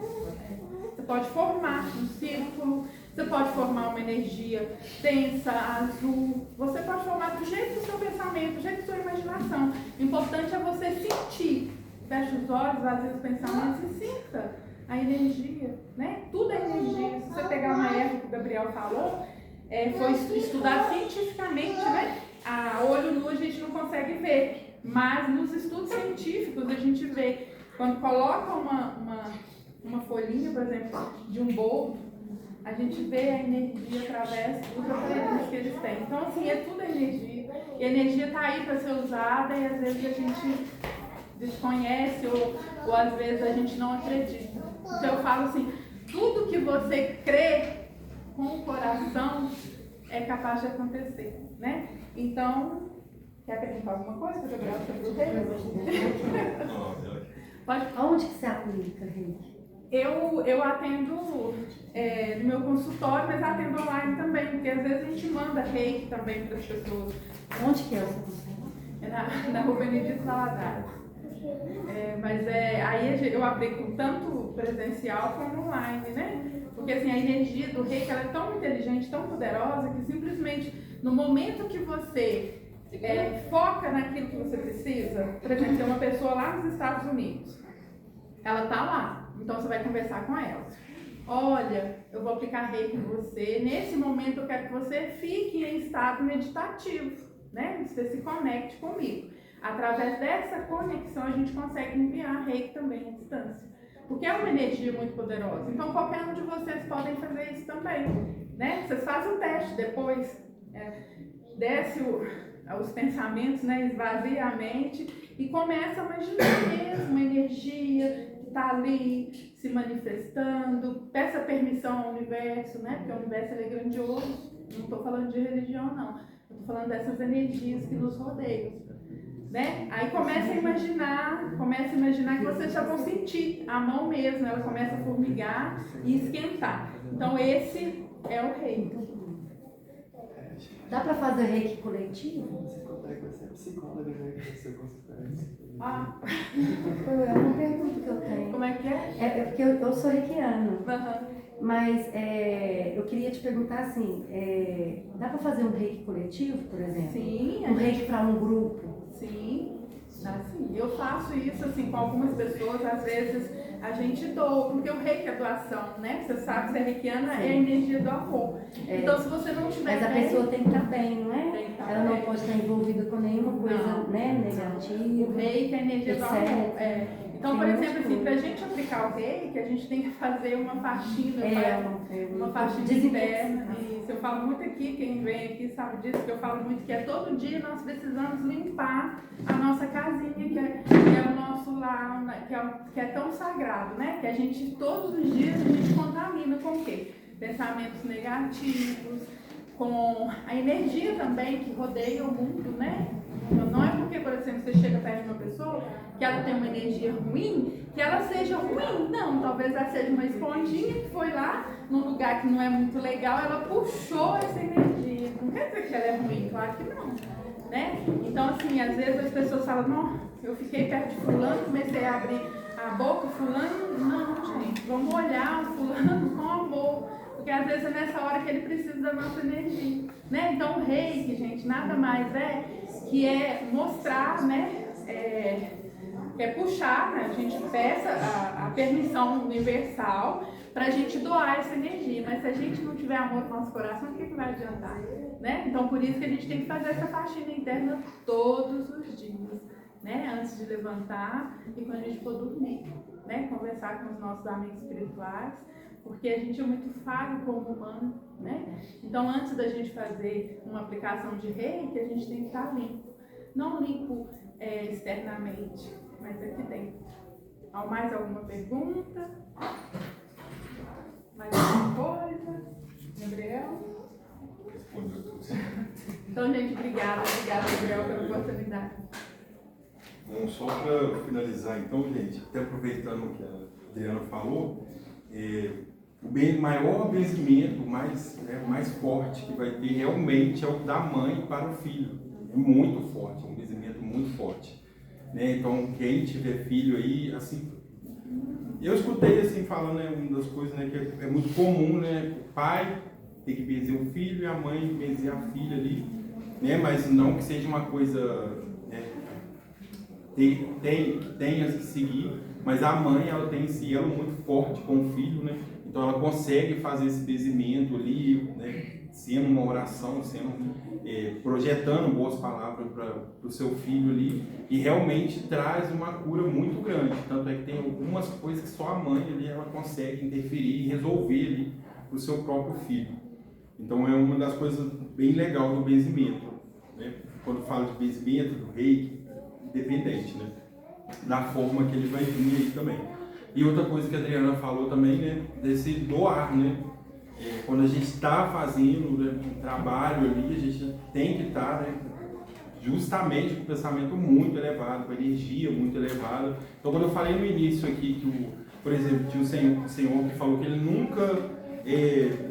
Você pode formar um círculo, você pode formar uma energia densa, azul, você pode formar do jeito do seu pensamento, do jeito da sua imaginação. O importante é você sentir. Feche os olhos, vazie os pensamentos e sinta a energia, né? Tudo é energia. Se você pegar uma erva que o Gabriel falou, foi estudado cientificamente, né? A olho nu a gente não consegue ver, mas nos estudos científicos a gente vê. Quando coloca uma folhinha, por exemplo, de um boldo, a gente vê a energia através dos aparelhos que eles têm. Então, assim, é tudo energia. E a energia está aí para ser usada e às vezes a gente desconhece ou às vezes a gente não acredita. Então, eu falo assim, tudo que você crê com o coração é capaz de acontecer, né? Então, quer perguntar alguma coisa, Gabriel, sobre o reiki? Pode. Onde que você aplica, reiki? Eu atendo no meu consultório, mas atendo online também, porque às vezes a gente manda reiki também para as pessoas. Onde que é o seu consultório? É na Rua Benedito Valadares. Mas aí eu aplico tanto presencial como online, né? Porque assim, a energia do reiki ela é tão inteligente, tão poderosa, que simplesmente no momento que você foca naquilo que você precisa, por exemplo, tem uma pessoa lá nos Estados Unidos, ela tá lá, então você vai conversar com ela. Olha, eu vou aplicar reiki em você, nesse momento eu quero que você fique em estado meditativo, né? Você se conecte comigo. Através dessa conexão a gente consegue enviar reiki também à distância. Porque é uma energia muito poderosa. Então qualquer um de vocês podem fazer isso também, né? Vocês fazem um teste depois, desce os pensamentos, né? Esvazia a mente e começa a imaginar mesmo uma energia que está ali se manifestando. Peça permissão ao universo, né? Porque o universo ele é grandioso. Não estou falando de religião, não. Eu estou falando dessas energias que nos rodeiam. Né? Aí começa a imaginar que vocês já vão sentir a mão mesmo, ela começa a formigar e esquentar. Então esse é o reiki. Dá para fazer reiki coletivo? Você consegue ser psicóloga, né? Que você É uma pergunta que eu tenho. Como é que é? É porque eu sou reikiana. Uhum. Mas eu queria te perguntar assim, dá para fazer um reiki coletivo, por exemplo? Sim. Um reiki para um grupo? Sim. Assim, eu faço isso assim com algumas pessoas, às vezes a gente doa, porque o reiki é doação, né? Você sabe, ser reikiana é a energia do amor. É. Então, se você não tiver Mas a bem, pessoa tem que estar bem, não é? tem que estar Ela não bem. pode estar envolvida com nenhuma coisa, Não. né, O negativa. reiki é a energia do etc. amor. É. Então, por Tem exemplo, muitas assim, pra coisas. gente aplicar o reiki, a gente tem que fazer uma faxina, uma faxina desinfecção. interna. Isso, eu falo muito aqui, quem vem aqui sabe disso, que eu falo muito que é todo dia nós precisamos limpar a nossa casinha, que é o nosso lar, né, que é tão sagrado, né? Que a gente, todos os dias, a gente contamina com o quê? Pensamentos negativos, com a energia também que rodeia o mundo, né? Então, não é porque, por exemplo, você chega perto de uma pessoa que ela tem uma energia ruim, que ela seja ruim. Não, talvez ela seja uma esponjinha que foi lá num lugar que não é muito legal, ela puxou essa energia. Não quer dizer que ela é ruim, claro que não, né? Então, assim, às vezes as pessoas falam, não, eu fiquei perto de fulano, comecei a abrir a boca, fulano, não, gente, vamos olhar o fulano com amor. Porque às vezes é nessa hora que ele precisa da nossa energia, né? Então o reiki, gente, nada mais que é mostrar, né? É puxar, né? A gente peça a permissão universal para a gente doar essa energia. Mas se a gente não tiver amor no nosso coração, o que vai adiantar, né? Então por isso que a gente tem que fazer essa faxina interna todos os dias, né? Antes de levantar e quando a gente for dormir, né? Conversar com os nossos amigos espirituais. Porque a gente é muito falho como humano, né? Então, antes da gente fazer uma aplicação de reiki, a gente tem que estar limpo. Não limpo externamente, mas aqui dentro. Mais alguma pergunta? Mais alguma coisa? Gabriel? Respondeu tudo. Então, gente, obrigada, Gabriel, pela oportunidade. Bom, só para finalizar, então, gente, até aproveitando o que a Adriana falou, o maior benzimento, mais forte que vai ter realmente é o da mãe para o filho. É muito forte, é um benzimento muito forte, né? Então, quem tiver filho aí, assim, eu escutei assim falando, né, uma das coisas, né, que é muito comum, né, o pai ter que benzer o filho e a mãe benzer a filha ali, né? Mas não que seja uma coisa, né, tenha que seguir, mas a mãe, ela tem esse elo muito forte com o filho, né? Então ela consegue fazer esse benzimento ali, né? Sendo uma oração, projetando boas palavras para o seu filho ali, e realmente traz uma cura muito grande. Tanto é que tem algumas coisas que só a mãe ali, ela consegue interferir e resolver ali para o seu próprio filho. Então é uma das coisas bem legais do benzimento, né? Quando fala de benzimento, do reiki, independente, né? Da forma que ele vai vir aí também. E outra coisa que a Adriana falou também, né? Desse doar, né? Quando a gente está fazendo, né, um trabalho ali, a gente tem que estar, né, justamente com o pensamento muito elevado, com a energia muito elevada. Então, quando eu falei no início aqui que, por exemplo, tinha um senhor que falou que ele nunca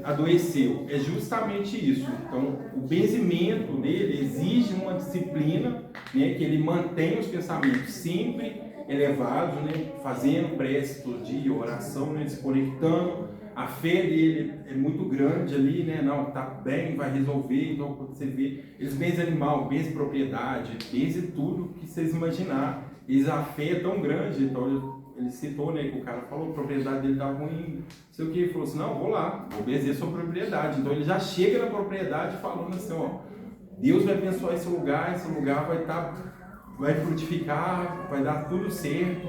adoeceu, é justamente isso. Então, o benzimento dele exige uma disciplina, né, que ele mantém os pensamentos sempre elevados, né, fazendo prece todo dia, oração, né, se conectando. A fé dele é muito grande ali, né? Não, tá bem, vai resolver. Então, quando você vê, eles benzem animal, benzem propriedade, benzem tudo que vocês imaginar. A fé é tão grande, então ele citou, né, que o cara falou, a propriedade dele tá ruim, não sei o que, ele falou assim, não, vou lá, vou benzer sua propriedade. Então ele já chega na propriedade falando assim, ó, Deus vai abençoar esse lugar vai frutificar, vai dar tudo certo,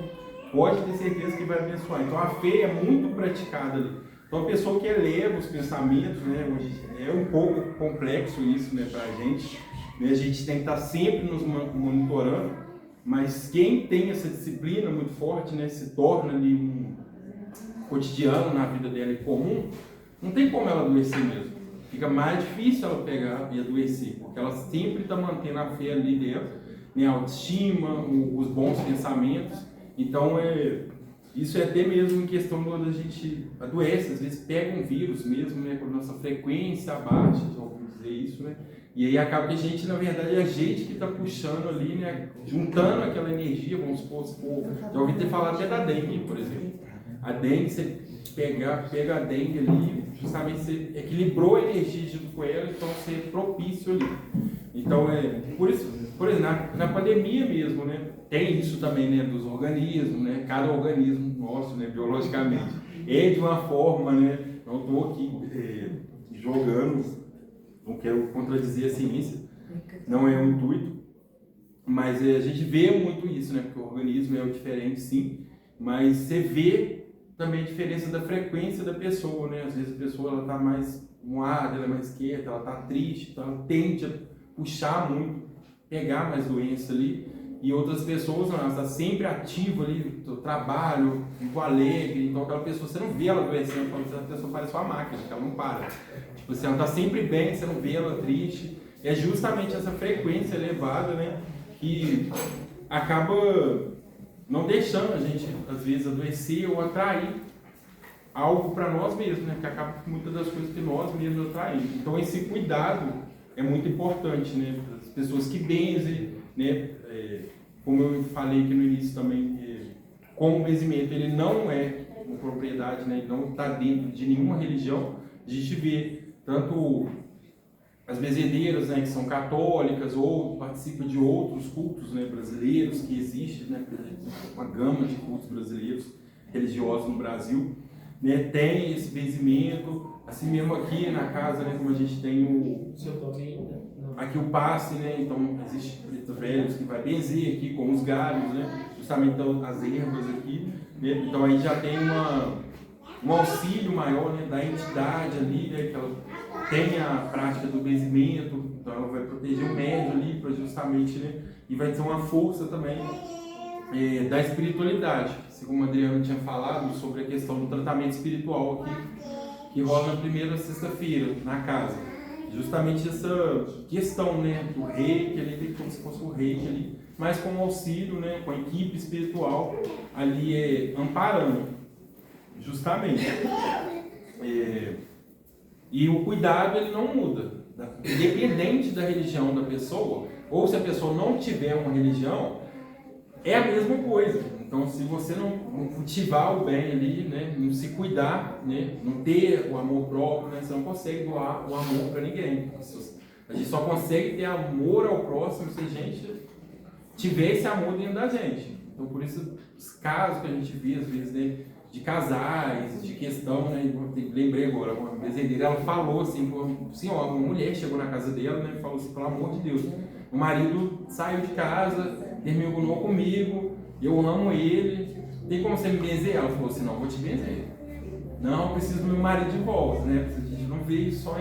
pode ter certeza que vai abençoar. Então a fé é muito praticada ali. Então a pessoa que eleva os pensamentos, né, é um pouco complexo isso, né, pra gente, né, a gente tem que estar sempre nos monitorando, mas quem tem essa disciplina muito forte, né, se torna ali um cotidiano na vida dela comum, não tem como ela adoecer mesmo. Fica mais difícil ela pegar e adoecer, porque ela sempre está mantendo a fé ali dentro, né, a autoestima, os bons pensamentos. Então isso é até mesmo em questão quando a gente adoece, às vezes pega um vírus mesmo, né, quando a nossa frequência abaixa, já ouvi dizer isso, né, e aí acaba que a gente, na verdade, é a gente que está puxando ali, né, juntando aquela energia, vamos supor, já ouvi ter falar até da dengue, por exemplo. A dengue, você pega a dengue ali, justamente você equilibrou a energia junto com ela, então você é propício ali. Então, por isso, por exemplo, na pandemia mesmo, né, tem isso também, né, dos organismos, né, cada organismo nosso, né, biologicamente, é de uma forma, né, não estou aqui jogando, não quero contradizer a ciência, não é um intuito, mas a gente vê muito isso, né, porque o organismo é diferente, sim, mas você vê também a diferença da frequência da pessoa, né, às vezes a pessoa ela está mais moada, ela é mais quieta, ela está triste, então ela tende a puxar muito, pegar mais doença ali, e outras pessoas, não, ela está sempre ativa ali, no trabalho, muito alegre, então aquela pessoa, você não vê ela adoecendo, a pessoa parece uma máquina, ela não para. Tipo assim, ela está sempre bem, você não vê ela triste, é justamente essa frequência elevada, né, que acaba não deixando a gente, às vezes, adoecer ou atrair algo para nós mesmos, né, que acaba com muitas das coisas que nós mesmos atraímos. Então esse cuidado é muito importante, né, para as pessoas que benzem, né, como eu falei aqui no início também, como o benzimento ele não é uma propriedade, né, não está dentro de nenhuma religião, a gente vê tanto as benzedeiras, né, que são católicas ou participam de outros cultos, né, brasileiros que existem, né, uma gama de cultos brasileiros religiosos no Brasil, né, tem esse benzimento, assim mesmo aqui na casa, né, como a gente tem aqui o passe, né, então existe pretos velhos que vai benzer aqui com os galhos, né, justamente então, as ervas aqui, né, então aí já tem um auxílio maior, né, da entidade ali, né, que ela tem a prática do benzimento, então ela vai proteger o médio ali para justamente, né, e vai ter uma força também da espiritualidade, assim como a Adriana tinha falado sobre a questão do tratamento espiritual aqui, que rola na primeira sexta-feira na casa, justamente essa questão, né, do reiki ali, como se fosse o reiki ali, mas com o auxílio, né, com a equipe espiritual ali amparando, justamente. E o cuidado ele não muda, independente da religião da pessoa, ou se a pessoa não tiver uma religião, é a mesma coisa. Então, se você não cultivar o bem ali, né, não se cuidar, né, não ter o amor próprio, né, você não consegue doar o amor para ninguém. A gente só consegue ter amor ao próximo se a gente tiver esse amor dentro da gente. Então, por isso, os casos que a gente vê, às vezes, né, de casais, de questão, né, lembrei agora, uma bezendeira, ela falou assim, uma mulher chegou na casa dela, né, e falou assim, pelo amor de Deus, o marido saiu de casa, terminou comigo, eu amo ele, tem como você me benzer? Ela falou assim, não, vou te benzer. Não, eu preciso do meu marido de volta, né, a gente não vê isso só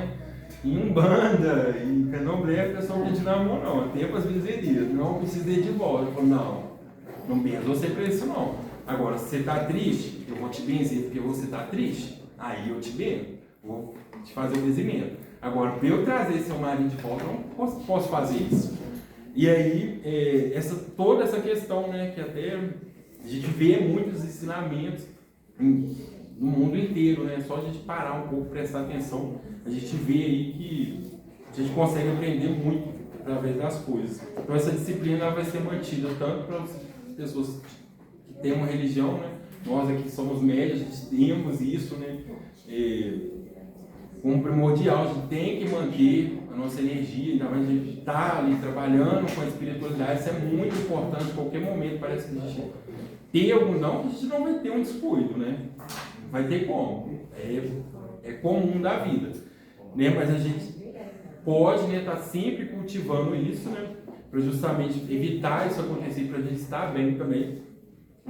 em Umbanda, em Candomblé, a pessoa pedindo amor, não, tem as benzerias, não, eu preciso dele de volta. Eu falo, não benzo você pra isso não. Agora, se você está triste, eu vou te benzer porque você está triste, aí eu te benzo, vou te fazer o benzimento. Agora, para eu trazer seu marido de volta, eu não posso fazer isso. E aí, toda essa questão, né, que até a gente vê muitos ensinamentos no mundo inteiro, né, só a gente parar um pouco, prestar atenção, a gente vê aí que a gente consegue aprender muito através das coisas. Então, essa disciplina ela vai ser mantida tanto para as pessoas tem uma religião, né? Nós aqui somos médios, temos isso, né? Como primordial, a gente tem que manter a nossa energia, ainda mais a gente está ali trabalhando com a espiritualidade, isso é muito importante, em qualquer momento parece que a gente tem algum não, que a gente não vai ter um descuido, né? Não vai ter como, é comum da vida, né? Mas a gente pode, né, estar sempre cultivando isso, né? Para justamente evitar isso acontecer, para a gente estar bem também.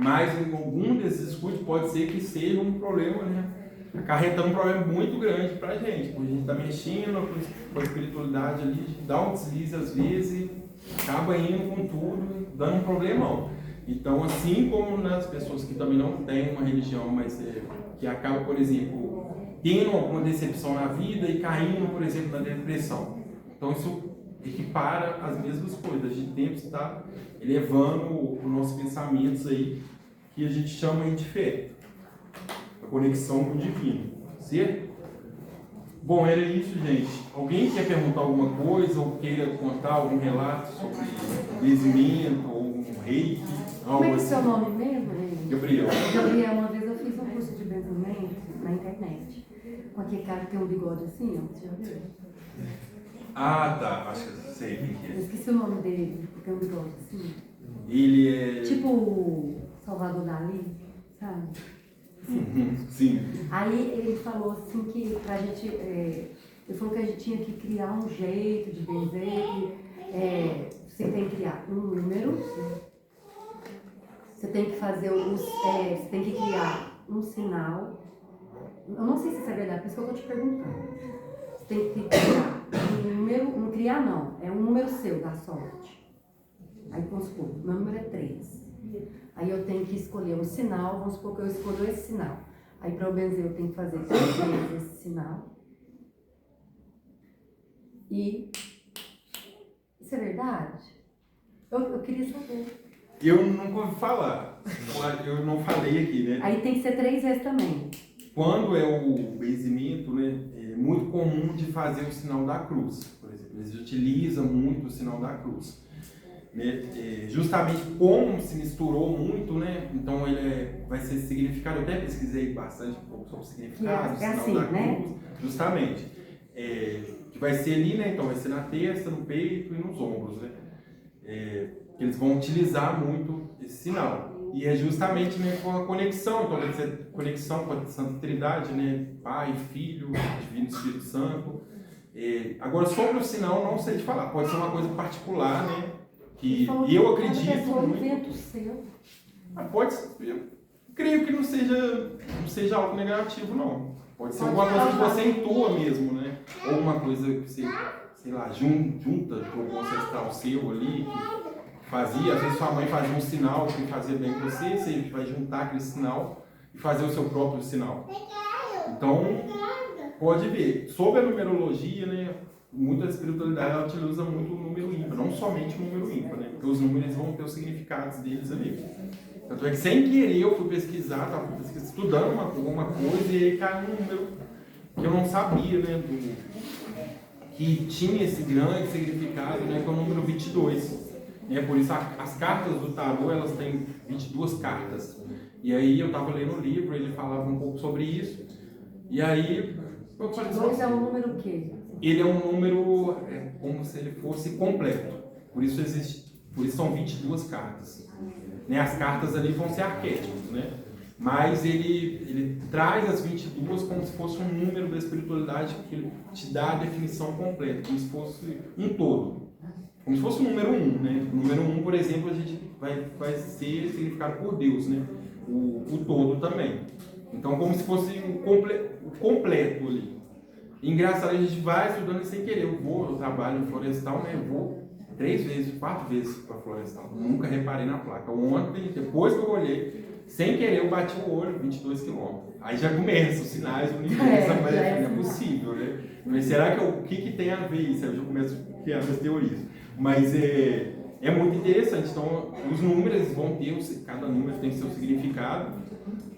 Mas em algum desses descuidos pode ser que seja um problema, né? Acarretando um problema muito grande para a gente, porque a gente está mexendo com a espiritualidade ali, dá um deslize às vezes, acaba indo com tudo, dando um problemão. Então, assim como nas pessoas que também não têm uma religião, mas que acabam, por exemplo, tendo alguma decepção na vida e caindo, por exemplo, na depressão. Então, isso equipara as mesmas coisas. A gente tem que estar elevando os nossos pensamentos aí, que a gente chama aí de fé, a conexão com o divino, certo? Bom, era isso, gente. Alguém quer perguntar alguma coisa ou queira contar algum relato sobre benzimento ou um reiki? Como é que é o seu nome mesmo? Gabriel. Gabriel, uma vez eu fiz um curso de benzimento na internet, com aquele cara que tem um bigode assim, ó. Ah, tá. Acho que eu sei quem que Eu é. esqueci o nome dele, porque é um bigode assim. Ele é... Tipo o Salvador Dali, sabe? Sim. Aí ele falou assim que pra gente, ele falou que a gente tinha que criar um jeito de benzer, que você tem que criar um número, você tem que fazer você tem que criar um sinal. Eu não sei se isso é verdade, por isso que eu tô te perguntando. Você tem que criar um número, não criar não, é um número seu da sorte. Aí vamos supor, meu número é 3. Aí eu tenho que escolher um sinal, vamos supor que eu escolho esse sinal. Aí para eu benzer eu tenho que fazer 3 vezes esse sinal. E isso é verdade? Eu queria saber. Eu nunca ouvi falar. Eu não falei aqui, né? Aí tem que ser 3 vezes também. Quando é o benzimento, né, é muito comum de fazer o sinal da cruz, por exemplo. Eles utilizam muito o sinal da cruz. Né? Justamente como se misturou muito, né? Então ele vai ser significado. Eu até pesquisei bastante um pouco sobre o significado do sinal assim, da né? cruz. Justamente. Que vai ser ali, né? Então vai ser na testa, no peito e nos ombros, né? Que eles vão utilizar muito esse sinal. E é justamente, né, com a conexão, então vai ser conexão com a Santa Trindade, né, Pai, Filho, Divino Espírito Santo. Agora, sobre o sinal, não sei te falar, pode ser uma coisa particular, né, que eu acredito Cada muito. inventa o seu. Pode ser, eu creio que não seja algo negativo, não. Pode ser alguma coisa que você intua mesmo, né, ou uma coisa que você, sei lá, junta com algum ancestral seu ali, que fazia, às vezes sua mãe fazia um sinal que fazia bem para você, você vai juntar aquele sinal e fazer o seu próprio sinal. Então, pode ver. Sobre a numerologia, né, muita espiritualidade ela utiliza muito o número ímpar, não somente o número ímpar, né, porque os números vão ter os significados deles ali. Tanto é que sem querer eu fui pesquisar, estava estudando alguma coisa e aí caiu um número que eu não sabia, né, que tinha esse grande significado, né, que é o número 22. Por isso as cartas do tarô elas têm 22 cartas. E aí eu estava lendo o livro, ele falava um pouco sobre isso. E aí eu falei assim, 2 é um número o quê? ele é um número como se ele fosse completo. Por isso são 22 cartas. Né? As cartas ali vão ser arquétipos, né? Mas ele traz as 22 como se fosse um número da espiritualidade que ele te dá a definição completa, como se fosse um todo. Como se fosse o número 1, né? O número 1, por exemplo, a gente vai ser significado por Deus, né? O todo também. Então, como se fosse o completo ali. Engraçado, a gente vai estudando sem querer. Eu trabalho em Florestal, né? Eu vou 3 vezes, 4 vezes para Florestal. Nunca reparei na placa. Ontem, depois que eu olhei, sem querer, eu bati o olho, 22 quilômetros. Aí já começa os sinais do universo, mas não é possível, né? Mas será que o que tem a ver isso? Aí eu já começo a criar as teorias. Mas é muito interessante. Então, os números vão ter, cada número tem seu significado.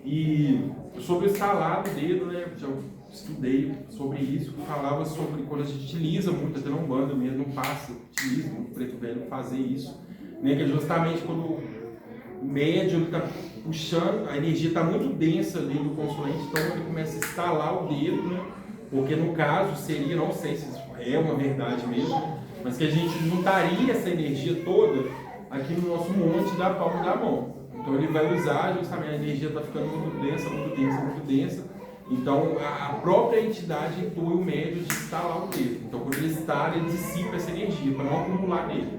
E sobre o estalar do dedo, né? Já estudei sobre isso, que falava sobre quando a gente utiliza muito, até na Umbanda mesmo, não passa, utiliza muito preto velho fazer isso. Né? Que é justamente quando o médium está puxando, a energia está muito densa ali do consulente, então ele começa a estalar o dedo, né? Porque no caso seria, não sei se isso é uma verdade mesmo, mas que a gente juntaria essa energia toda aqui no nosso monte da palma da mão. Então ele vai usar justamente, a energia está ficando muito densa, muito densa, muito densa. Então a própria entidade intui o médium de estalar o dedo. Então quando ele estala, ele dissipa essa energia para não acumular nele.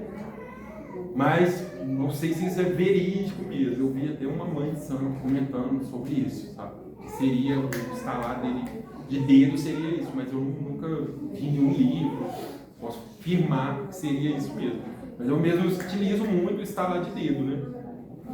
Mas não sei se isso é verídico mesmo. Eu vi até uma mãe de santo comentando sobre isso, sabe? Que seria o estalar dele de dedo, seria isso, mas eu nunca vi nenhum livro. Posso afirmar que seria isso mesmo. Mas eu mesmo utilizo muito o estalar de dedo, né?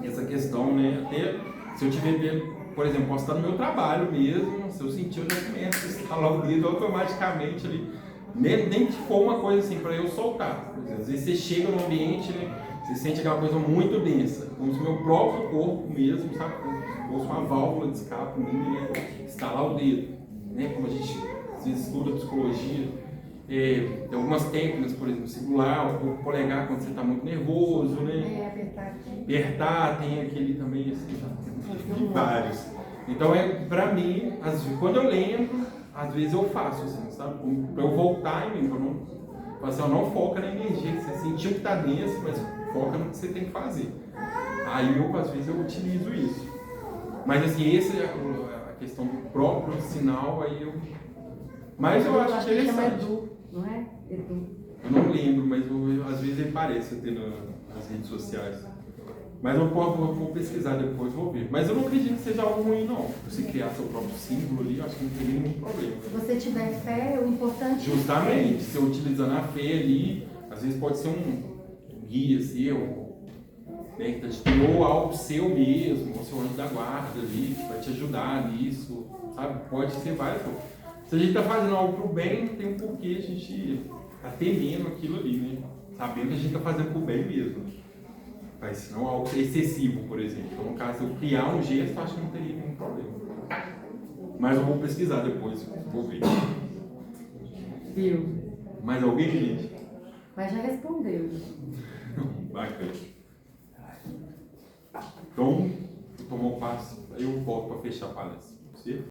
Essa questão, né? Até se eu tiver, por exemplo, posso estar no meu trabalho mesmo, se eu sentir, eu já começo a estalar o dedo automaticamente ali. Nem que for uma coisa assim, para eu soltar. Às vezes você chega no ambiente, né? Você sente aquela coisa muito densa, como se o meu próprio corpo mesmo, sabe? Como se fosse uma válvula de escape, né? Estalar o dedo, né? Como a gente às vezes estuda psicologia. Tem algumas técnicas, por exemplo, segurar o polegar quando você está muito nervoso, né? Apertar, tem aquele também, assim, tem vários. Então, pra mim, quando eu lembro, às vezes eu faço, assim, sabe? Para eu voltar em mim, para não Fala assim, ó, não foca na energia, que você sentiu que tá denso, mas foca no que você tem que fazer. Aí eu, às vezes, eu utilizo isso. Mas assim, essa é a questão do próprio sinal, aí eu... Mas eu acho que chama interessante. Edu, não é? Edu. Eu não lembro, mas às vezes ele parece até nas redes sociais. Mas eu vou pesquisar depois, vou ver. Mas eu não acredito que seja algo ruim, não. Você criar seu próprio símbolo ali, eu acho que não tem nenhum problema. Se você tiver fé, o importante Justamente, você utilizando a fé ali, às vezes pode ser um guia seu, né, que te criou algo seu mesmo, ou seu anjo da guarda ali, que vai te ajudar nisso, sabe? Pode ser várias coisas. Se a gente está fazendo algo pro bem, não tem um porquê a gente tá temendo aquilo ali, né? Sabendo que a gente está fazendo pro bem mesmo. Mas não algo excessivo, por exemplo. Então, no caso, eu criar um gesto, acho que não teria nenhum problema. Mas eu vou pesquisar depois, vou ver. viu. Mais alguém, gente? Mas já respondeu. Bacana. Então, tomou passo, aí eu volto para fechar a palestra. Você?